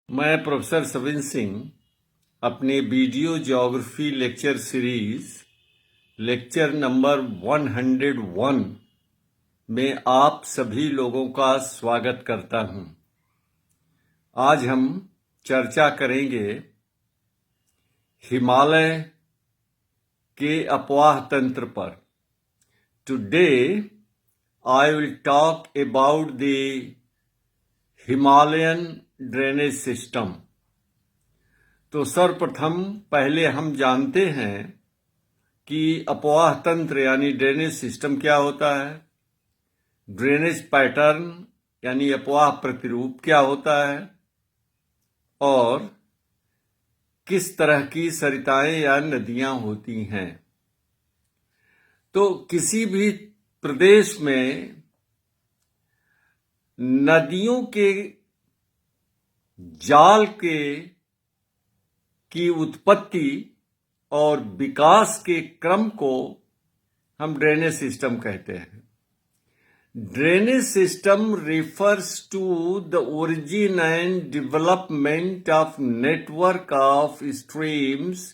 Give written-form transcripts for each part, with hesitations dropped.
मैं प्रोफेसर सविन सिंह अपने video geography lecture series lecture number 101 में आप सभी लोगों का स्वागत करता हूं। आज हम चर्चा करेंगे हिमालय के अपवाह तंत्र पर। Today I will talk about the Himalayan drainage system. तो सर्वप्रथम पहले हम जानते हैं कि अपवाह तंत्र यानी ड्रेनेज सिस्टम क्या होता है, ड्रेनेज पैटर्न यानी अपवाह प्रतिरूप क्या होता है और किस तरह की सरिताएं या नदियां होती हैं। तो किसी भी प्रदेश में नदियों के जाल की उत्पत्ति और विकास के क्रम को हम ड्रेनेज सिस्टम कहते हैं। Drainage system refers to the origin and development of network of streams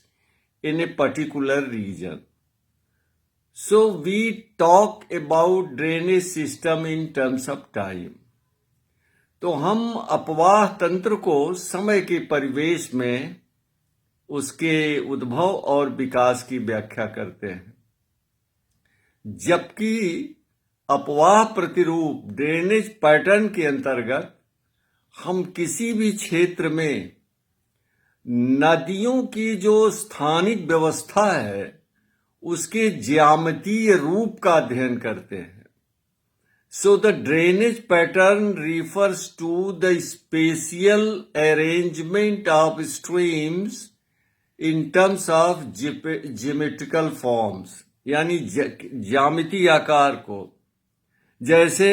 in a particular region. So we talk about drainage system in terms of time. तो हम अपवाह तंत्र को समय के परिवेश में उसके उद्भव और विकास की व्याख्या करते हैं, जबकि अपवाह प्रतिरूप ड्रेनेज पैटर्न के अंतर्गत हम किसी भी क्षेत्र में नदियों की जो स्थानिक व्यवस्था है उसके ज्यामितीय रूप का अध्ययन करते हैं। So the drainage pattern refers to the spatial arrangement of streams in terms of geometrical forms, यानी ज्यामितीय आकार को। जैसे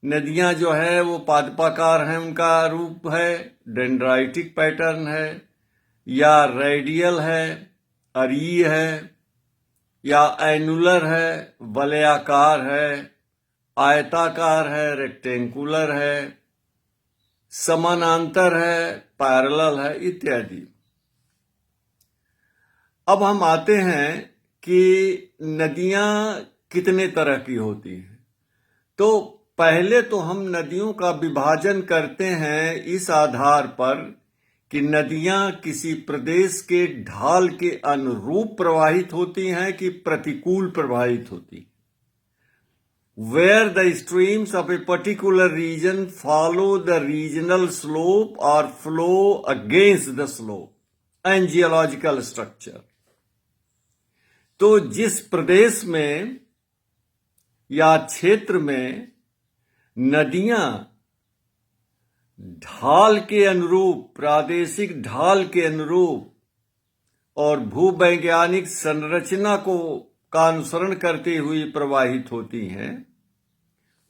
नदियां जो है वो पादपाकार हैं, उनका रूप है डेंड्राइटिक पैटर्न है, या रेडियल है, अरीय है, या एनुलर है, वलयाकार है, आयताकार है, रेक्टेंगुलर है, समानांतर है, पैरेलल है इत्यादि। अब हम आते हैं कि नदियां कितने तरह की होती हैं। तो पहले तो हम नदियों का विभाजन करते हैं इस आधार पर कि नदियां किसी प्रदेश के ढाल के अनुरूप प्रवाहित होती हैं कि प्रतिकूल प्रवाहित होती हैं। Where the streams of a particular region follow the regional slope or flow against the slope and geological structure. तो जिस प्रदेश में या क्षेत्र में नदियां ढाल के अनुरूप, प्रादेशिक ढाल के अनुरूप और भूवैज्ञानिक संरचना का अनुसरण करते हुए प्रवाहित होती हैं,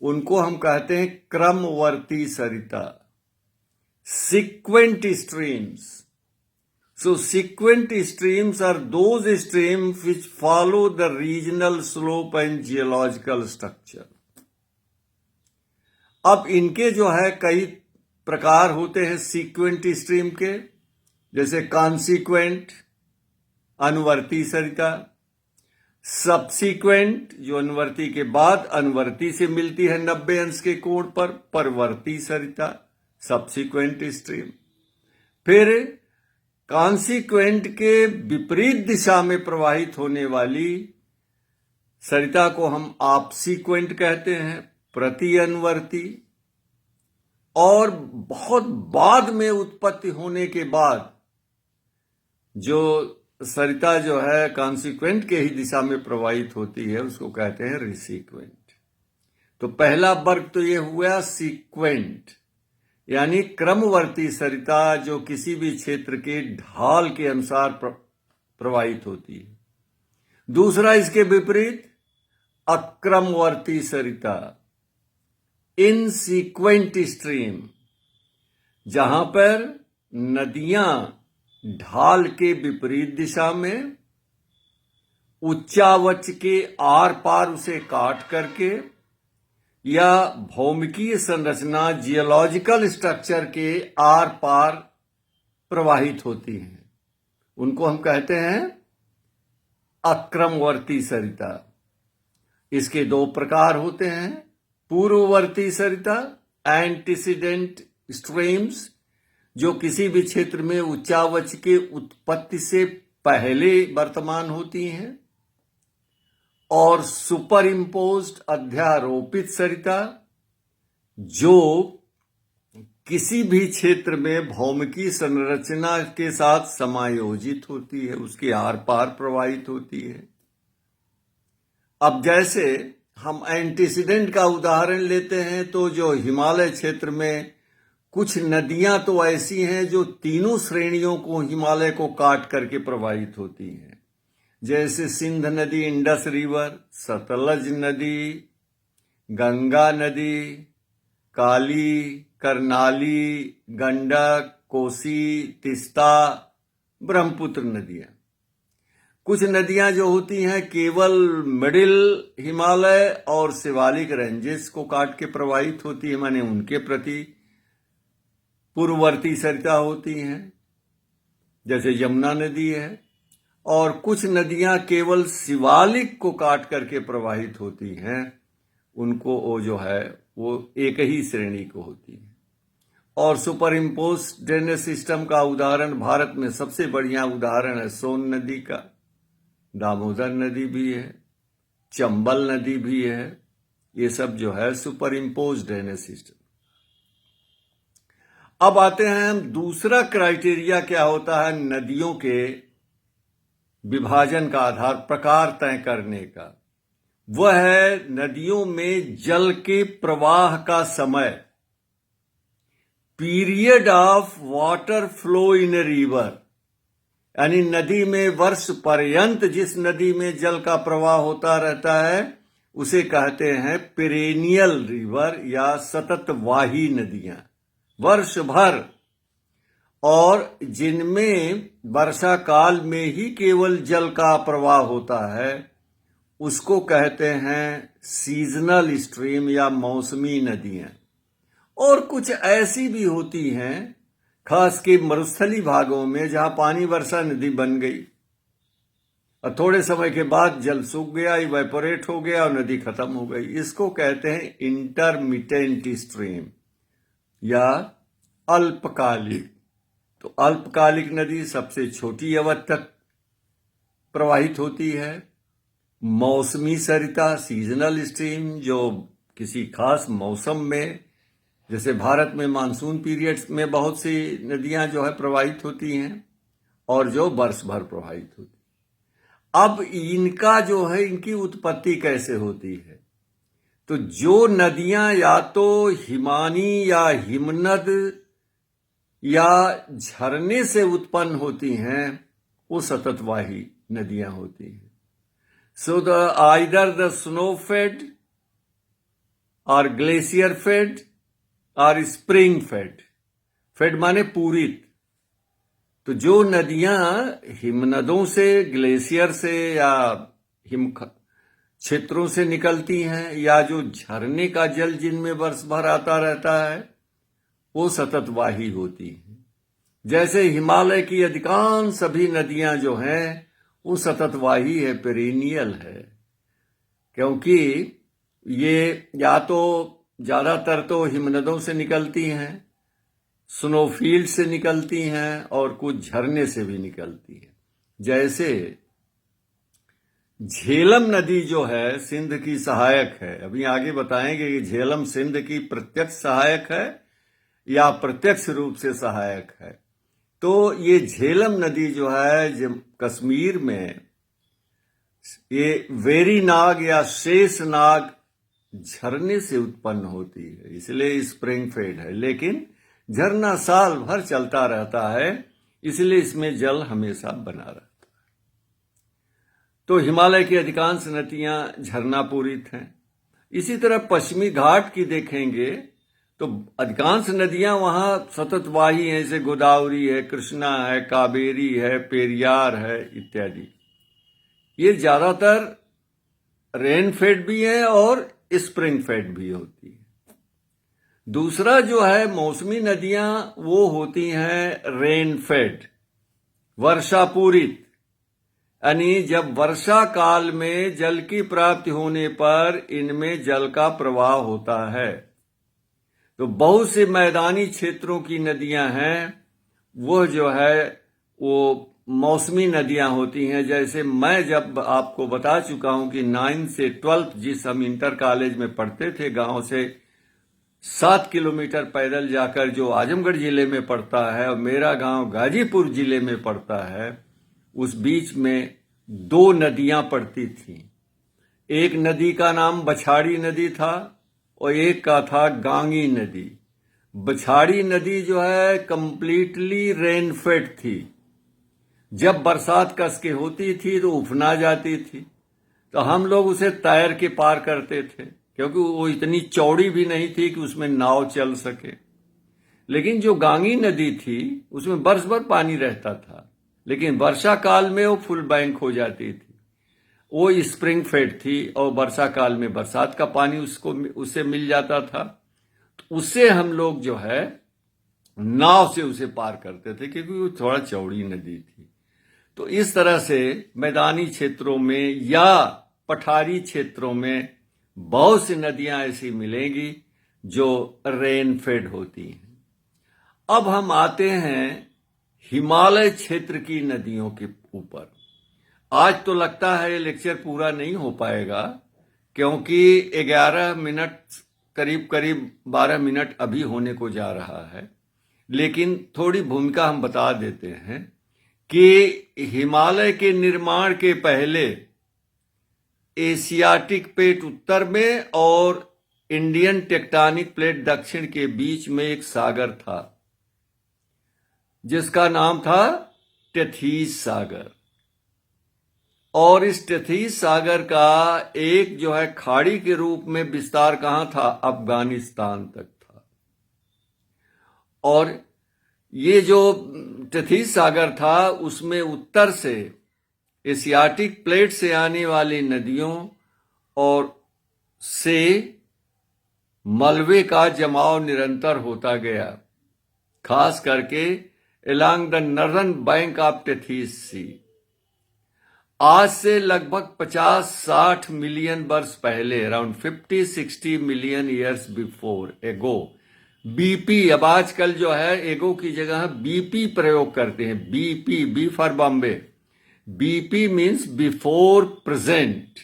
उनको हम कहते हैं क्रमवर्ती सरिता, sequent streams. So sequent streams are those streams which follow the regional slope and geological structure. अब इनके जो है कई प्रकार होते हैं सीक्वेंट स्ट्रीम के, जैसे कॉन्सिक्वेंट अनुवर्ती सरिता, सबसीक्वेंट जो अनुवर्ती के बाद अनुवर्ती से मिलती है 90 अंश के कोण पर, परवर्ती सरिता सबसीक्वेंट स्ट्रीम। फिर कॉन्सिक्वेंट के विपरीत दिशा में प्रवाहित होने वाली सरिता को हम आपसीक्वेंट कहते हैं, प्रति अनुवर्ती। और बहुत बाद में उत्पत्ति होने के बाद जो सरिता जो है कॉन्सिक्वेंट के ही दिशा में प्रवाहित होती है उसको कहते हैं रिसीक्वेंट। तो पहला वर्ग तो ये हुआ सीक्वेंट यानी क्रमवर्ती सरिता जो किसी भी क्षेत्र के ढाल के अनुसार प्रवाहित होती है। दूसरा इसके विपरीत अक्रमवर्ती सरिता, इनसीक्वेंट स्ट्रीम, जहां पर नदियां ढाल के विपरीत दिशा में उच्चावच के आर पार उसे काट करके या भौमिकीय संरचना जियोलॉजिकल स्ट्रक्चर के आर पार प्रवाहित होती हैं। उनको हम कहते हैं अक्रमवर्ती सरिता। इसके दो प्रकार होते हैं, पूर्ववर्ती सरिता एंटीसीडेंट स्ट्रीम्स, जो किसी भी क्षेत्र में उच्चावच के उत्पत्ति से पहले वर्तमान होती हैं, और सुपर इम्पोज्ड अध्यारोपित सरिता, जो किसी भी क्षेत्र में भौमिकी संरचना के साथ समायोजित होती है, उसके आर पार प्रवाहित होती है। अब जैसे हम एंटीसीडेंट का उदाहरण लेते हैं, तो जो हिमालय क्षेत्र में कुछ नदियां तो ऐसी हैं जो तीनों श्रेणियों को, हिमालय को काट करके प्रवाहित होती हैं, जैसे सिंध नदी, इंडस रिवर, सतलज नदी, गंगा नदी, काली, करनाली, गंडक, कोसी, तिस्ता, ब्रह्मपुत्र नदियां। कुछ नदियां जो होती हैं केवल मिडिल हिमालय और शिवालिक रेंजेस को काट के प्रवाहित होती है, माने उनके प्रति पूर्ववर्ती सरिता होती हैं, जैसे यमुना नदी है। और कुछ नदियां केवल शिवालिक को काट करके प्रवाहित होती हैं, उनको वो जो है वो एक ही श्रेणी को होती है। और सुपर इम्पोज ड्रेनेज सिस्टम का उदाहरण भारत में सबसे बढ़िया उदाहरण है सोन नदी का, दामोदर नदी भी है, चंबल नदी भी है। ये सब जो है सुपर इम्पोज ड्रेनेज सिस्टम। अब आते हैं हम, दूसरा क्राइटेरिया क्या होता है नदियों के विभाजन का आधार प्रकार तय करने का। वह है नदियों में जल के प्रवाह का समय, period of water flow in a river. यानी नदी में वर्ष पर्यंत जिस नदी में जल का प्रवाह होता रहता है उसे कहते हैं पेरेनियल रिवर या सततवाही नदियां, वर्ष भर, और जिनमें वर्षा काल में ही केवल जल का प्रवाह होता है उसको कहते हैं सीजनल स्ट्रीम या मौसमी नदियां। और कुछ ऐसी भी होती हैं, खास के मरुस्थली भागों में, जहां पानी वर्षा नदी बन गई और थोड़े समय के बाद जल सूख गया, इवेपोरेट हो गया और नदी खत्म हो गई। इसको कहते हैं इंटरमिटेंट स्ट्रीम या अल्पकालिक। तो अल्पकालिक नदी सबसे छोटी अवधि तक प्रवाहित होती है। मौसमी सरिता सीजनल स्ट्रीम, जो किसी खास मौसम में, जैसे भारत में मानसून पीरियड्स में बहुत सी नदियां जो है प्रवाहित होती हैं और जो वर्ष भर प्रवाहित होती हैं। अब इनका जो है, इनकी उत्पत्ति कैसे होती है? तो जो नदियां या तो हिमानी या हिमनद या झरने से उत्पन्न होती हैं वो सततवाही नदियां होती हैं। So either the snow fed और ग्लेशियर फेड और स्प्रिंग फेड। फेड माने पूरित। तो जो नदियां हिमनदों से, ग्लेशियर से या हिम क्षेत्रों से निकलती हैं, या जो झरने का जल जिनमें वर्ष भर आता रहता है, वो सततवाही होती हैं। जैसे हिमालय की अधिकांश सभी नदियां जो हैं वो सततवाही है, पेरेनियल है, क्योंकि ये या तो ज्यादातर तो हिमनदों से निकलती हैं, स्नोफील्ड से निकलती हैं, और कुछ झरने से भी निकलती हैं। जैसे झेलम नदी जो है सिंध की सहायक है। अभी आगे बताएंगे कि झेलम सिंध की प्रत्यक्ष सहायक है या प्रत्यक्ष रूप से सहायक है। तो ये झेलम नदी जो है कश्मीर में, ये वेरीनाग या शेषनाग झरने से उत्पन्न होती है, इसलिए स्प्रिंग फेड है। लेकिन झरना साल भर चलता रहता है, इसलिए इसमें जल हमेशा बना रहता है। तो हिमालय की अधिकांश नदियां झरना पूरित हैं। इसी तरह पश्चिमी घाट की देखेंगे तो अधिकांश नदियां वहां सततवाही हैं, जैसे गोदावरी है, कृष्णा है, कावेरी है, पेरियार है इत्यादि। ये ज्यादातर रेन फेड भी हैं और स्प्रिंग फेड भी होती है। दूसरा जो है मौसमी नदियां, वो होती हैं रेन फेड, वर्षा पूरित, यानी जब वर्षा काल में जल की प्राप्ति होने पर इनमें जल का प्रवाह होता है। तो बहुत से मैदानी क्षेत्रों की नदियां हैं, वो जो है वो मौसमी नदियां होती हैं। जैसे मैं जब आपको बता चुका हूं कि 9 से 12 जिस हम इंटर कॉलेज में पढ़ते थे, गांव से 7 किलोमीटर पैदल जाकर, जो आजमगढ़ जिले में पड़ता है, और मेरा गांव गाजीपुर जिले में पड़ता है, उस बीच में 2 नदियां पड़ती थीं। एक नदी का नाम बछाड़ी नदी था और एक का था गांगी नदी। बछाड़ी नदी जो है कंप्लीटली रेनफेड थी। जब बरसात कस के होती थी तो उफना जाती थी, तो हम लोग उसे तैर के पार करते थे, क्योंकि वो इतनी चौड़ी भी नहीं थी कि उसमें नाव चल सके। लेकिन जो गांगी नदी थी उसमें बरस भर पानी रहता था, लेकिन वर्षा काल में वो फुल बैंक हो जाती थी। वो स्प्रिंग फेड थी और वर्षा काल में बरसात का पानी उससे मिल जाता था। तो उससे हम लोग जो है नाव से उसे पार करते थे, क्योंकि वो थोड़ा चौड़ी नदी थी। तो इस तरह से मैदानी क्षेत्रों में या पठारी क्षेत्रों में बहुत सी नदियां ऐसी मिलेंगी जो रेन फेड होती हैं। अब हम आते हैं हिमालय क्षेत्र की नदियों के ऊपर। आज तो लगता है ये लेक्चर पूरा नहीं हो पाएगा, क्योंकि 11 मिनट, करीब करीब 12 मिनट अभी होने को जा रहा है। लेकिन थोड़ी भूमिका हम बता देते हैं कि हिमालय के निर्माण के पहले एशियाटिक प्लेट उत्तर में और इंडियन टेक्टोनिक प्लेट दक्षिण के बीच में एक सागर था, जिसका नाम था टेथीस सागर। और इस टेथीस सागर का एक जो है खाड़ी के रूप में विस्तार कहां था? अफगानिस्तान तक था। और ये जो टेथीस सागर था उसमें उत्तर से एशियाटिक प्लेट से आने वाली नदियों और से मलबे का जमाव निरंतर होता गया, खास करके along the northern bank of टेथीस सी। आज से लगभग 50-60 मिलियन वर्ष पहले, अराउंड 50-60 मिलियन ईयर्स बिफोर एगो, बीपी, अब आजकल जो है एगो की जगह बीपी प्रयोग करते हैं। BP, B for Bombay. BP means before present,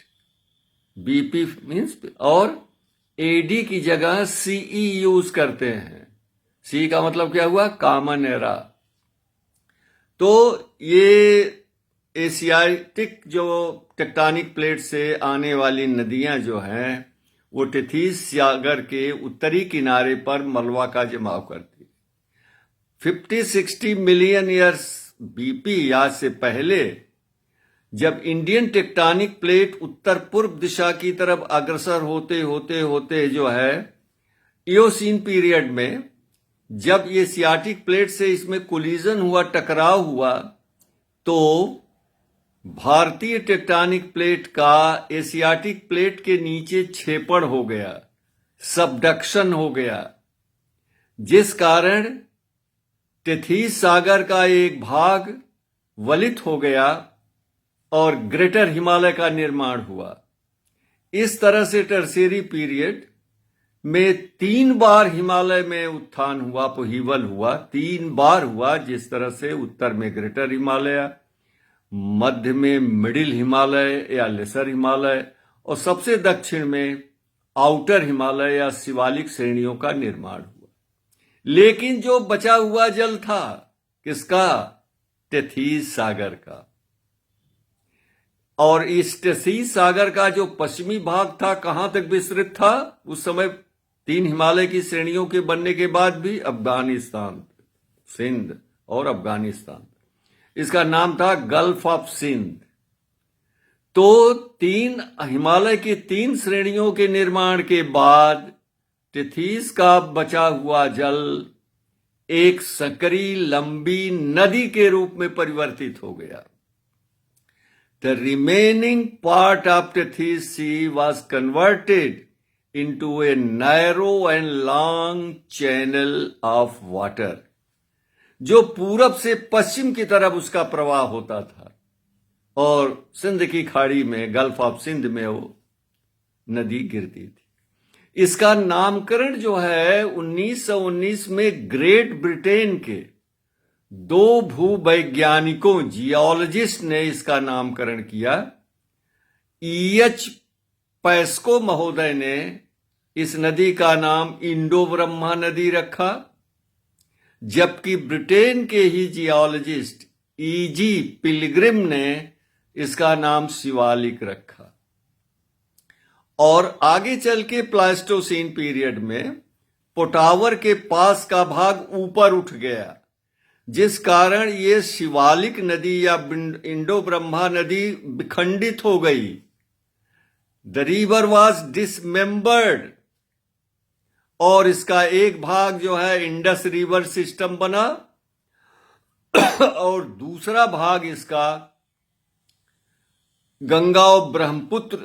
BP means, और एडी की जगह सीई यूज करते हैं। सी का मतलब क्या हुआ? Common era. तो ये एशियाटिक जो टेक्टोनिक प्लेट से आने वाली नदियां जो हैं, वो टेथीस सागर के उत्तरी किनारे पर मलबा का जमाव करती है। 50-60 मिलियन ईयर्स बीपी, आज से पहले, जब इंडियन टेक्टोनिक प्लेट उत्तर पूर्व दिशा की तरफ अग्रसर होते होते होते जो है इयोसीन पीरियड में, जब ये एशियाटिक प्लेट से इसमें कोलिजन हुआ, टकराव हुआ, तो भारतीय टेक्टोनिक प्लेट का एशियाटिक प्लेट के नीचे छेपड़ हो गया, सबडक्शन हो गया, जिस कारण टेथीस सागर का एक भाग वलित हो गया और ग्रेटर हिमालय का निर्माण हुआ। इस तरह से टर्शियरी पीरियड में 3 बार हिमालय में उत्थान हुआ, अपहीवल हुआ, 3 बार हुआ। जिस तरह से उत्तर में ग्रेटर हिमालय, मध्य में मिडिल हिमालय या लेसर हिमालय, और सबसे दक्षिण में आउटर हिमालय या शिवालिक श्रेणियों का निर्माण हुआ। लेकिन जो बचा हुआ जल था, किसका? टेथीस सागर का। और इस टेथीस सागर का जो पश्चिमी भाग था, कहां तक विस्तृत था उस समय? 3 हिमालय की श्रेणियों के बनने के बाद भी अफगानिस्तान, सिंध और अफगानिस्तान। इसका नाम था गल्फ ऑफ सिंध। तो 3 हिमालय की 3 श्रेणियों के निर्माण के बाद टेथीस का बचा हुआ जल एक सकरी लंबी नदी के रूप में परिवर्तित हो गया। The remaining part of Tethys Sea was converted into a narrow and long channel of water, जो पूरब से पश्चिम की तरफ उसका प्रवाह होता था और सिंध की खाड़ी में, गल्फ ऑफ सिंध में वो नदी गिरती थी। इसका नामकरण जो है 1919 में ग्रेट ब्रिटेन के 2 भूवैज्ञानिकों, जियोलॉजिस्ट ने इसका नामकरण किया। EH पैस्को महोदय ने इस नदी का नाम इंडो ब्रह्मा नदी रखा, जबकि ब्रिटेन के ही जियोलॉजिस्ट EG पिलग्रिम ने इसका नाम शिवालिक रखा। और आगे चल के प्लास्टोसीन पीरियड में पोटावर के पास का भाग ऊपर उठ गया, जिस कारण ये शिवालिक नदी या इंडो ब्रह्मा नदी विखंडित हो गई। द रिवर वॉज डिसमेंबर्ड और इसका एक भाग जो है इंडस रिवर सिस्टम बना और दूसरा भाग इसका गंगा और ब्रह्मपुत्र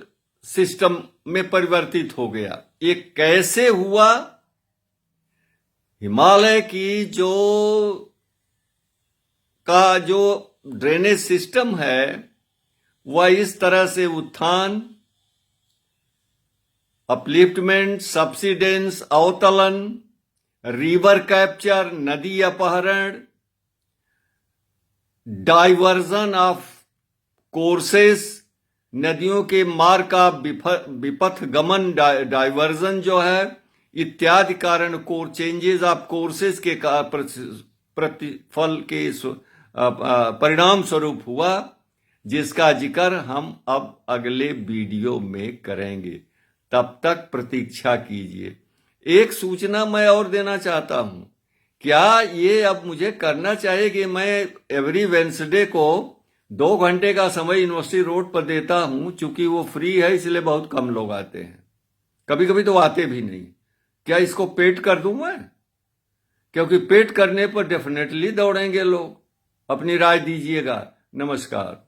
सिस्टम में परिवर्तित हो गया। ये कैसे हुआ? हिमालय की जो ड्रेनेज सिस्टम है वह इस तरह से उत्थान, अपलिफ्टमेंट, सब्सिडेंस, अवतलन, रिवर कैप्चर, नदी अपहरण, डाइवर्जन ऑफ कोर्सेस, नदियों के मार्ग का विपथ गमन, डाइवर्जन जो है, इत्यादि कारण चेंजेस ऑफ कोर्सेस के प्रतिफल के परिणाम स्वरूप हुआ, जिसका जिक्र हम अब अगले वीडियो में करेंगे। तब तक प्रतीक्षा कीजिए। एक सूचना मैं और देना चाहता हूं, क्या ये अब मुझे करना चाहिए कि मैं एवरी वेंसडे को 2 घंटे का समय यूनिवर्सिटी रोड पर देता हूं, चूंकि वो फ्री है इसलिए बहुत कम लोग आते हैं, कभी कभी तो आते भी नहीं। क्या इसको पेड कर दूं मैं? क्योंकि पेड करने पर डेफिनेटली दौड़ेंगे लोग। अपनी राय दीजिएगा। नमस्कार।